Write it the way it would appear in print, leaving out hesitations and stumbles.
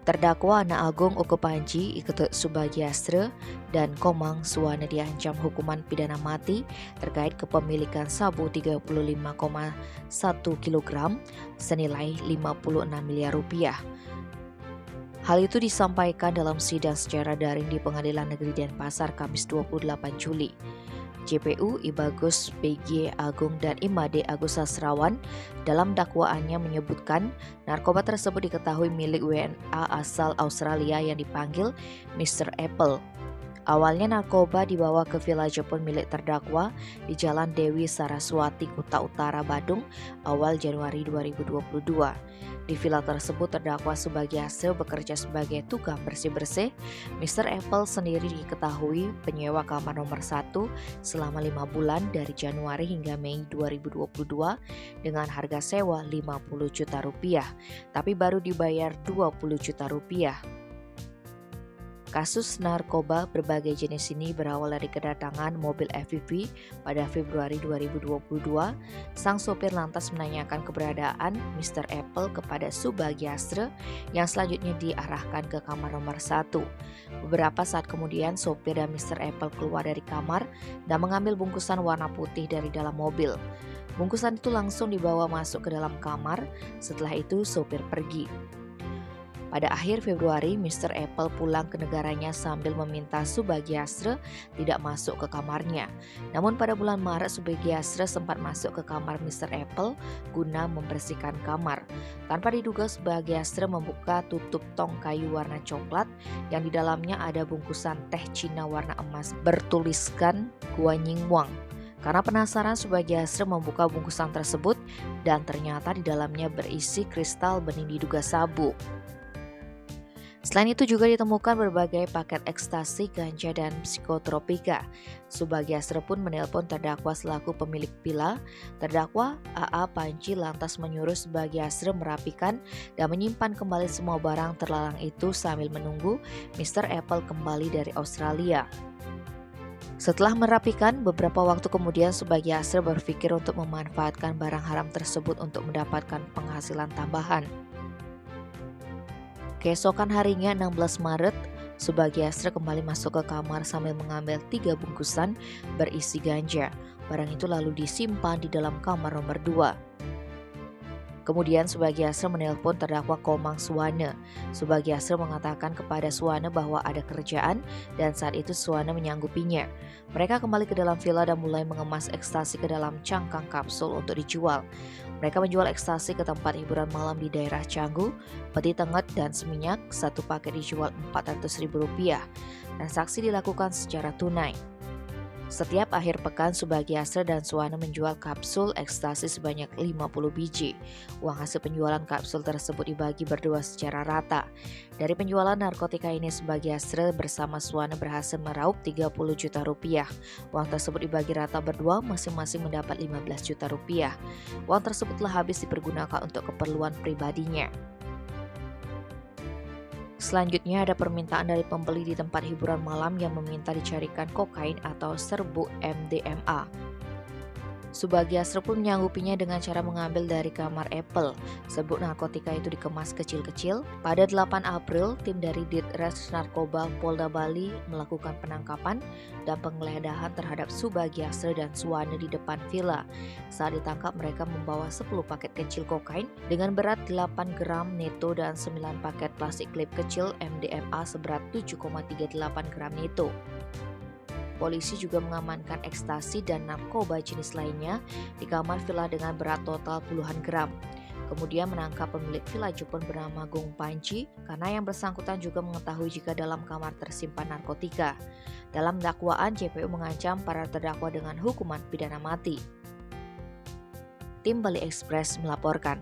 Terdakwa Ana Agung Uke Panji, Ketut Subagiyastra, dan Komang Suwana diancam hukuman pidana mati terkait kepemilikan sabu 35,1 kg senilai 56 miliar rupiah. Hal itu disampaikan dalam sidang secara daring di Pengadilan Negeri Denpasar Kamis 28 Juli. JPU I Bagus PG Agung dan Imade Agus Sasrawan dalam dakwaannya menyebutkan narkoba tersebut diketahui milik WNA asal Australia yang dipanggil Mr. Apple. Awalnya narkoba dibawa ke Villa Jepun milik terdakwa di Jalan Dewi Saraswati, Kuta Utara, Badung awal Januari 2022. Di villa tersebut terdakwa Subagiyastra bekerja sebagai tukang bersih-bersih. Mr. Apple sendiri diketahui penyewa kamar nomor 1 selama 5 bulan dari Januari hingga Mei 2022 dengan harga sewa 50 juta rupiah, tapi baru dibayar 20 juta rupiah. Kasus narkoba berbagai jenis ini berawal dari kedatangan mobil FVV pada Februari 2022. Sang sopir lantas menanyakan keberadaan Mr. Apple kepada Subagiyastra yang selanjutnya diarahkan ke kamar nomor 1. Beberapa saat kemudian sopir dan Mr. Apple keluar dari kamar dan mengambil bungkusan warna putih dari dalam mobil. Bungkusan itu langsung dibawa masuk ke dalam kamar, setelah itu sopir pergi. Pada akhir Februari, Mr. Apple pulang ke negaranya sambil meminta Subagiyastra tidak masuk ke kamarnya. Namun pada bulan Maret, Subagiyastra sempat masuk ke kamar Mr. Apple guna membersihkan kamar. Tanpa diduga, Subagiyastra membuka tutup tong kayu warna coklat yang di dalamnya ada bungkusan teh Cina warna emas bertuliskan Guanying Wang. Karena penasaran, Subagiyastra membuka bungkusan tersebut dan ternyata di dalamnya berisi kristal bening diduga sabu. Selain itu juga ditemukan berbagai paket ekstasi, ganja, dan psikotropika. Subagiyastra pun menelpon terdakwa selaku pemilik villa. Terdakwa AA Panji lantas menyuruh Subagiyastra merapikan dan menyimpan kembali semua barang terlarang itu sambil menunggu Mr. Apple kembali dari Australia. Setelah merapikan, beberapa waktu kemudian Subagiyastra berpikir untuk memanfaatkan barang haram tersebut untuk mendapatkan penghasilan tambahan. Keesokan harinya 16 Maret, Subagiyastra kembali masuk ke kamar sambil mengambil 3 bungkusan berisi ganja. Barang itu lalu disimpan di dalam kamar nomor 2. Kemudian Subagiyastra menelpon terdakwa Komang Suwana. Subagiyastra mengatakan kepada Suwana bahwa ada kerjaan dan saat itu Suwana menyanggupinya. Mereka kembali ke dalam villa dan mulai mengemas ekstasi ke dalam cangkang kapsul untuk dijual. Mereka menjual ekstasi ke tempat hiburan malam di daerah Canggu, Peti Tengah, dan Seminyak. Satu paket dijual Rp400.000. Transaksi dilakukan secara tunai. Setiap akhir pekan, Subagiyastra dan Suwana menjual kapsul ekstasi sebanyak 50 biji. Uang hasil penjualan kapsul tersebut dibagi berdua secara rata. Dari penjualan narkotika ini, Subagiyastra bersama Suwana berhasil meraup 30 juta rupiah. Uang tersebut dibagi rata berdua, masing-masing mendapat 15 juta rupiah. Uang tersebut telah habis dipergunakan untuk keperluan pribadinya. Selanjutnya ada permintaan dari pembeli di tempat hiburan malam yang meminta dicarikan kokain atau serbuk MDMA. Subagiyastra pun menyanggupinya dengan cara mengambil dari kamar Apple. Serbuk narkotika itu dikemas kecil-kecil. Pada 8 April, tim dari Ditres Narkoba Polda Bali melakukan penangkapan dan penggeledahan terhadap Subagiyastra dan Suwana di depan villa. Saat ditangkap, mereka membawa 10 paket kecil kokain dengan berat 8 gram neto dan 9 paket plastik klip kecil MDMA seberat 7,38 gram neto. Polisi juga mengamankan ekstasi dan narkoba jenis lainnya di kamar villa dengan berat total puluhan gram. Kemudian menangkap pemilik villa Jepun bernama Gung Panji karena yang bersangkutan juga mengetahui jika dalam kamar tersimpan narkotika. Dalam dakwaan, JPU mengancam para terdakwa dengan hukuman pidana mati. Tim Bali Express melaporkan.